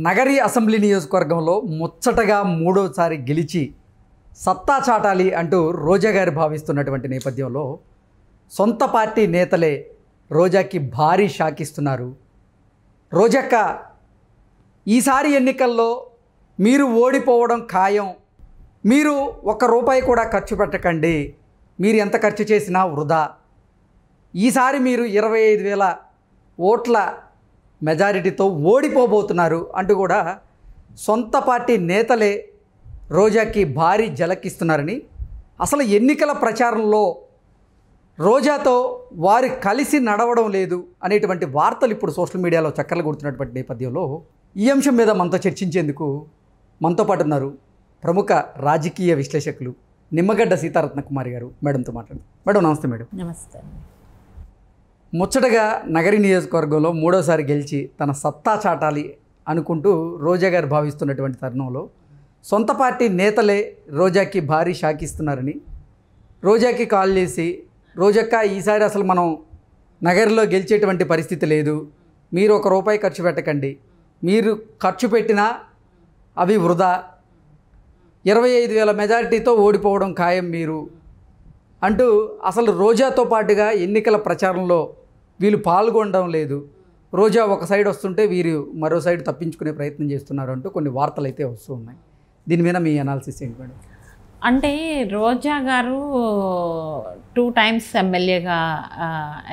Nagari assembly నియోజకవర్గంలో ముచ్చటగా మూడోసారి గెలిచి సత్తా చాటాలి అంటూ రోజా గారు భావిస్తున్నటువంటి నేపథ్యంలో సొంత పార్టీ నేతలే రోజాకి భారీ షాక్ ఇస్తున్నారు. రోజక్క, ఈసారి ఎన్నికల్లో మీరు ఓడిపోవడం ఖాయం, మీరు ₹1 కూడా ఖర్చు పెట్టకండి, మీరు ఎంత ఖర్చు చేసినా వృధా, ఈసారి మీరు 25,000 ఓట్ల మెజారిటీతో ఓడిపోబోతున్నారు అంటూ కూడా సొంత పార్టీ నేతలే రోజాకి భారీ జలకిస్తున్నారని, అసలు ఎన్నికల ప్రచారంలో రోజాతో వారు కలిసి నడవడం లేదు అనేటువంటి వార్తలు ఇప్పుడు సోషల్ మీడియాలో చక్కర్లు కొడుతున్నటువంటి నేపథ్యంలో ఈ అంశం మీద మనతో చర్చించేందుకు మనతో పాటు ఉన్నారు ప్రముఖ రాజకీయ విశ్లేషకులు నిమ్మగడ్డ సీతారత్న కుమారి గారు. మేడంతో మాట్లాడు. మేడం నమస్తే. మేడం నమస్తే. ముచ్చటగా నగరి నియోజకవర్గంలో మూడోసారి గెలిచి తన సత్తా చాటాలి అనుకుంటూ రోజా గారు భావిస్తున్నటువంటి తరుణంలో సొంత పార్టీ నేతలే రోజాకి భారీ షాక్ ఇస్తున్నారని, రోజాకి కాల్ చేసి, రోజక్క ఈసారి అసలు మనం నగరిలో గెలిచేటువంటి పరిస్థితి లేదు, మీరు ₹1 ఖర్చు పెట్టకండి, మీరు ఖర్చు పెట్టినా అవి వృధా, 25,000 మెజారిటీతో ఓడిపోవడం ఖాయం మీరు అంటూ అసలు రోజాతో పాటుగా ఎన్నికల ప్రచారంలో వీళ్ళు పాల్గొనడం లేదు, రోజా ఒక సైడ్ వస్తుంటే వీరు మరో సైడ్ తప్పించుకునే ప్రయత్నం చేస్తున్నారు అంటూ కొన్ని వార్తలు అయితే వస్తూ ఉన్నాయి. దీని మీద మీ అనాలిసిస్ ఏంటి మేడం? అంటే రోజా గారు 2 times ఎమ్మెల్యేగా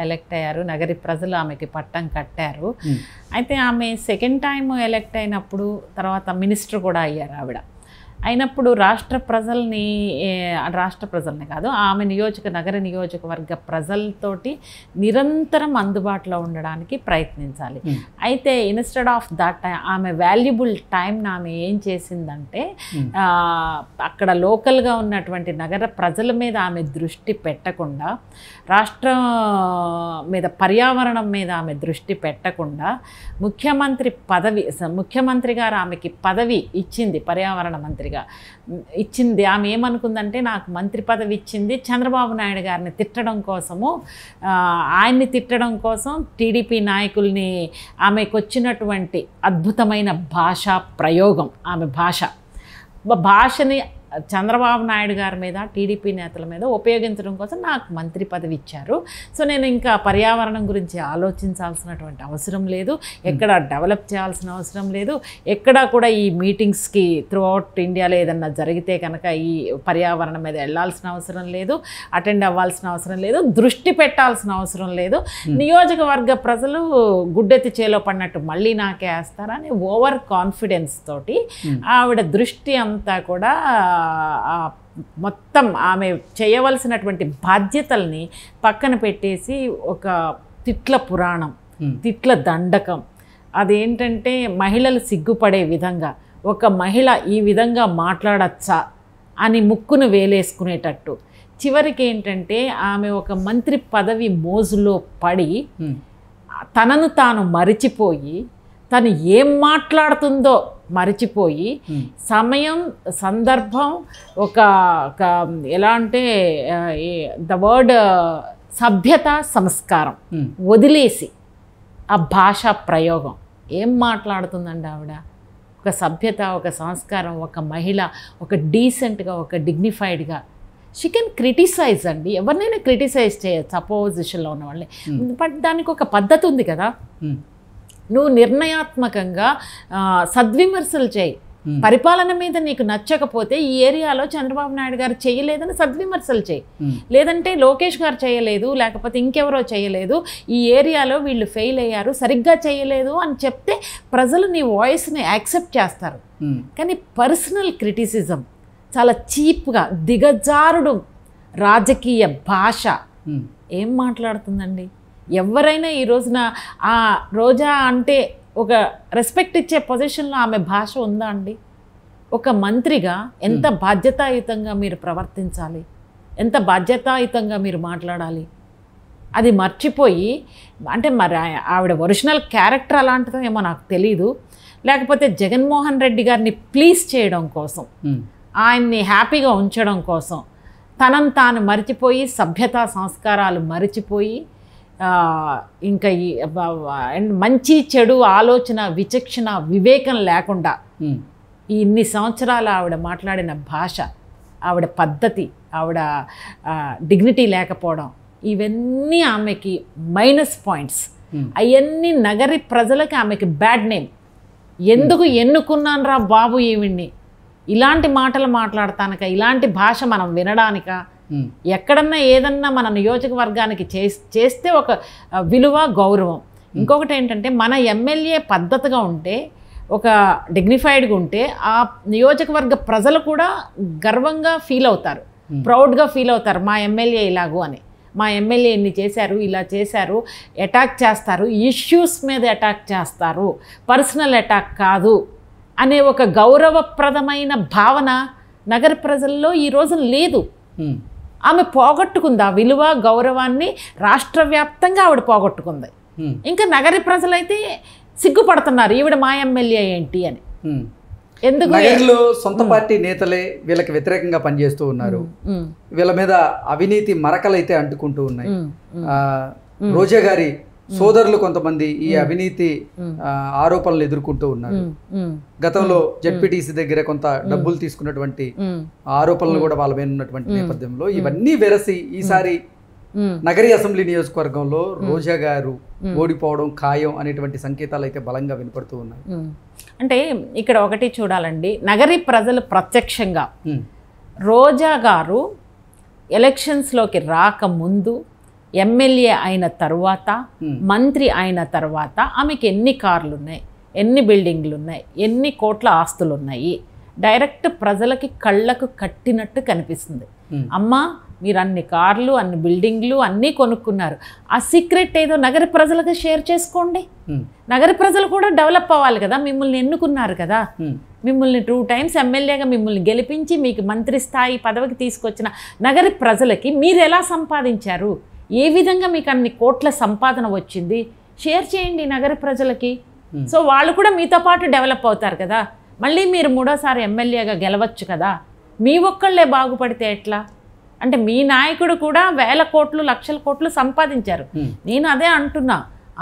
ఎలక్ట్ అయ్యారు. నగరి ప్రజలు ఆమెకి పట్టం కట్టారు. అయితే ఆమె 2nd time ఎలక్ట్ అయినప్పుడు తర్వాత మినిస్టర్ కూడా అయ్యారు. ఆవిడ అయినప్పుడు రాష్ట్ర ప్రజల్ని కాదు, ఆమె నగర నియోజకవర్గ ప్రజలతోటి నిరంతరం అందుబాటులో ఉండడానికి ప్రయత్నించాలి. అయితే ఇన్స్టెడ్ ఆఫ్ దట్ ఆమె వాల్యుబుల్ టైంని ఆమె ఏం చేసిందంటే, అక్కడ లోకల్గా ఉన్నటువంటి నగర ప్రజల మీద ఆమె దృష్టి పెట్టకుండా, రాష్ట్రం మీద పర్యావరణం మీద ఆమె దృష్టి పెట్టకుండా, ముఖ్యమంత్రి గారు ఆమెకి పదవి ఇచ్చింది, పర్యావరణ మంత్రిగా ఇచ్చింది. ఆమె ఏమనుకుందంటే, నాకు మంత్రి పదవి ఇచ్చింది చంద్రబాబు నాయుడు గారిని తిట్టడం కోసము, ఆయన్ని తిట్టడం కోసం టీడీపీ నాయకుల్ని, ఆమెకు వచ్చినటువంటి అద్భుతమైన భాషా ప్రయోగం, ఆమె భాషని చంద్రబాబు నాయుడు గారి మీద, టీడీపీ నేతల మీద ఉపయోగించడం కోసం నాకు మంత్రి పదవి ఇచ్చారు. సో నేను ఇంకా పర్యావరణం గురించి ఆలోచించాల్సినటువంటి అవసరం లేదు, ఎక్కడ డెవలప్ చేయాల్సిన అవసరం లేదు, ఎక్కడా కూడా ఈ మీటింగ్స్కి త్రూఅవుట్ ఇండియాలో ఏదన్నా జరిగితే కనుక ఈ పర్యావరణం మీద వెళ్ళాల్సిన అవసరం లేదు, అటెండ్ అవ్వాల్సిన అవసరం లేదు, దృష్టి పెట్టాల్సిన అవసరం లేదు, నియోజకవర్గ ప్రజలు గుడ్డెత్తి చేలో పడినట్టు మళ్ళీ నాకే వేస్తారని ఓవర్ కాన్ఫిడెన్స్ తోటి ఆవిడ దృష్టి అంతా కూడా మొత్తం ఆమె చేయవలసినటువంటి బాధ్యతల్ని పక్కన పెట్టేసి ఒక తిట్ల పురాణం, తిట్ల దండకం, అదేంటంటే మహిళలు సిగ్గుపడే విధంగా, ఒక మహిళ ఈ విధంగా మాట్లాడచ్చా అని ముక్కును వేలేసుకునేటట్టు, చివరికి ఏంటంటే ఆమె ఒక మంత్రి పదవి మోజులో పడి తనను తాను మరిచిపోయి, తను ఏం మాట్లాడుతుందో మరిచిపోయి, సమయం సందర్భం ఒక ఎలా అంటే ద వర్డ్ సభ్యత సంస్కారం వదిలేసి ఆ భాషా ప్రయోగం ఏం మాట్లాడుతుందండి ఆవిడ? ఒక సభ్యత, ఒక సంస్కారం, ఒక మహిళ, ఒక డీసెంట్గా, ఒక డిగ్నిఫైడ్గా షీ కెన్ క్రిటిసైజ్ అండి, ఎవరినైనా క్రిటిసైజ్ చేయొచ్చు అపోజిషన్లో ఉన్న వాళ్ళని. బట్ దానికి ఒక పద్ధతి ఉంది కదా, నువ్వు నిర్ణయాత్మకంగా సద్విమర్శలు చేయి. పరిపాలన మీద నీకు నచ్చకపోతే ఈ ఏరియాలో చంద్రబాబు నాయుడు గారు చేయలేదని సద్విమర్శలు చేయి, లేదంటే లోకేష్ గారు చేయలేదు, లేకపోతే ఇంకెవరో చేయలేదు, ఈ ఏరియాలో వీళ్ళు ఫెయిల్ అయ్యారు, సరిగ్గా చేయలేదు అని చెప్తే ప్రజలు నీ వాయిస్ని యాక్సెప్ట్ చేస్తారు. కానీ పర్సనల్ క్రిటిసిజం, చాలా చీప్గా, దిగజారుడు రాజకీయ భాష ఏం మాట్లాడుతుందండి? ఎవరైనా ఈ రోజున ఆ రోజా అంటే ఒక రెస్పెక్ట్ ఇచ్చే పొజిషన్లో ఆమె భాష ఉందా అండి? ఒక మంత్రిగా ఎంత బాధ్యతాయుతంగా మీరు ప్రవర్తించాలి, ఎంత బాధ్యతాయుతంగా మీరు మాట్లాడాలి, అది మర్చిపోయి, అంటే మరి ఆవిడ ఒరిజినల్ క్యారెక్టర్ అలాంటిదో ఏమో నాకు తెలీదు, లేకపోతే జగన్మోహన్ రెడ్డి గారిని ప్లీజ్ చేయడం కోసం, ఆయన్ని హ్యాపీగా ఉంచడం కోసం తనను తాను మరిచిపోయి, సభ్యతా సంస్కారాలు మరిచిపోయి ఇంకా ఈ మంచి చెడు ఆలోచన విచక్షణ వివేకం లేకుండా ఈ ఇన్ని సంవత్సరాలు ఆవిడ మాట్లాడిన భాష, ఆవిడ పద్ధతి, ఆవిడ డిగ్నిటీ లేకపోవడం, ఇవన్నీ ఆమెకి మైనస్ పాయింట్స్. అవన్నీ నగరి ప్రజలకి ఆమెకి బ్యాడ్ నేమ్. ఎందుకు ఎన్నుకున్నాను రా బాబు ఈవిడ్ని, ఇలాంటి మాటలు మాట్లాడతానక, ఇలాంటి భాష మనం వినడానిక, ఎక్కడన్నా ఏదన్నా మన నియోజకవర్గానికి చేస్తే ఒక విలువ గౌరవం. ఇంకొకటి ఏంటంటే మన ఎమ్మెల్యే పద్ధతిగా ఉంటే, ఒక డిగ్నిఫైడ్గా ఉంటే ఆ నియోజకవర్గ ప్రజలు కూడా గర్వంగా ఫీల్ అవుతారు, ప్రౌడ్గా ఫీల్ అవుతారు, మా ఎమ్మెల్యే ఇలాగూ అని, మా ఎమ్మెల్యే ఇన్ని చేశారు, ఇలా చేశారు. అటాక్ చేస్తారు, ఇష్యూస్ మీద అటాక్ చేస్తారు, పర్సనల్ అటాక్ కాదు అనే ఒక గౌరవప్రదమైన భావన నగర ప్రజల్లో ఈ రోజు లేదు. ఆమె పోగొట్టుకుంది ఆ విలువ గౌరవాన్ని, రాష్ట్ర వ్యాప్తంగా ఆవిడ పోగొట్టుకుంది. ఇంకా నగరి ప్రజలైతే సిగ్గుపడుతున్నారు, ఈవిడ మా ఎమ్మెల్యే ఏంటి అని. ఎందుకు నగరంలో సొంత పార్టీ నేతలే వీళ్ళకి వ్యతిరేకంగా పనిచేస్తూ ఉన్నారు, వీళ్ళ మీద అవినీతి మరకలైతే అంటుకుంటూ ఉన్నాయి. రోజా గారి సోదరులు కొంతమంది ఈ అవినీతి ఆరోపణలు ఎదుర్కొంటూ ఉన్నారు. గతంలో జెడ్పీటీసీ దగ్గర కొంత డబ్బులు తీసుకున్నటువంటి ఆరోపణలు కూడా వాళ్ళ మీద ఉన్నటువంటి నేపథ్యంలో ఇవన్నీ వెరసి ఈసారి నగరి అసెంబ్లీ నియోజకవర్గంలో రోజా గారు ఓడిపోవడం ఖాయం అనేటువంటి సంకేతాలు అయితే బలంగా వినపడుతూ ఉన్నాయి. అంటే ఇక్కడ ఒకటి చూడాలండి, నగరి ప్రజలు ప్రత్యక్షంగా రోజా గారు ఎలక్షన్స్లోకి రాకముందు, ఎమ్మెల్యే అయిన తర్వాత, మంత్రి అయిన తర్వాత ఆమెకి ఎన్ని కార్లు ఉన్నాయి, ఎన్ని బిల్డింగ్లు ఉన్నాయి, ఎన్ని కోట్ల ఆస్తులు ఉన్నాయి, డైరెక్ట్ ప్రజలకి కళ్ళకు కట్టినట్టు కనిపిస్తుంది. అమ్మా మీరు అన్ని కార్లు, అన్ని బిల్డింగ్లు అన్నీ కొనుక్కున్నారు, ఆ సీక్రెట్ ఏదో నగర ప్రజలకు షేర్ చేసుకోండి. నగర ప్రజలు కూడా డెవలప్ అవ్వాలి కదా, మిమ్మల్ని ఎన్నుకున్నారు కదా, మిమ్మల్ని 2 times ఎమ్మెల్యేగా మిమ్మల్ని గెలిపించి మీకు మంత్రి స్థాయి పదవికి తీసుకొచ్చిన నగర ప్రజలకి మీరు ఎలా సంపాదించారు, ఏ విధంగా మీకు అన్ని కోట్ల సంపాదన వచ్చింది, షేర్ చేయండి నగర ప్రజలకి. సో వాళ్ళు కూడా మీతో పాటు డెవలప్ అవుతారు కదా, మళ్ళీ మీరు 3వ ఎమ్మెల్యేగా గెలవచ్చు కదా. మీ ఒక్కళ్ళే బాగుపడితే ఎట్లా? అంటే మీ నాయకుడు కూడా వేల కోట్లు లక్షల కోట్లు సంపాదించారు. నేను అదే అంటున్నా,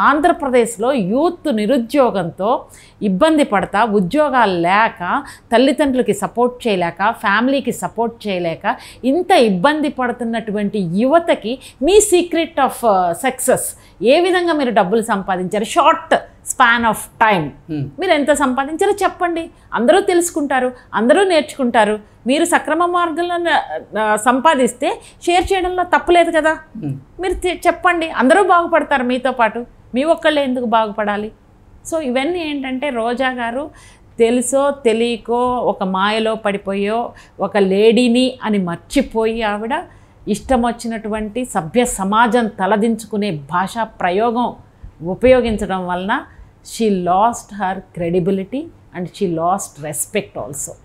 ఆంధ్రప్రదేశ్లో యూత్ నిరుద్యోగంతో ఇబ్బంది పడతా, ఉద్యోగాలు లేక, తల్లిదండ్రులకి సపోర్ట్ చేయలేక, ఫ్యామిలీకి సపోర్ట్ చేయలేక ఇంత ఇబ్బంది పడుతున్నటువంటి యువతకి మీ సీక్రెట్ ఆఫ్ సక్సెస్, ఏ విధంగా మీరు డబ్బులు సంపాదించారు, షార్ట్ స్పాన్ ఆఫ్ టైం మీరు ఎంత సంపాదించారో చెప్పండి. అందరూ తెలుసుకుంటారు, అందరూ నేర్చుకుంటారు. మీరు సక్రమ మార్గంలో సంపాదిస్తే షేర్ చేయడంలో తప్పులేదు కదా. మీరు చెప్పండి, అందరూ బాగుపడతారు మీతో పాటు, మీ ఒక్కళ్ళే ఎందుకు బాగుపడాలి? సో ఇవన్నీ ఏంటంటే రోజా గారు తెలుసో తెలియకో ఒక మాయలో పడిపోయో ఒక లేడీని అని మర్చిపోయి ఆవిడ ఇష్టం వచ్చినటువంటి సభ్య సమాజం తలదించుకునే భాషా ప్రయోగం ఉపయోగించడం వలన she lost her credibility and she lost respect also.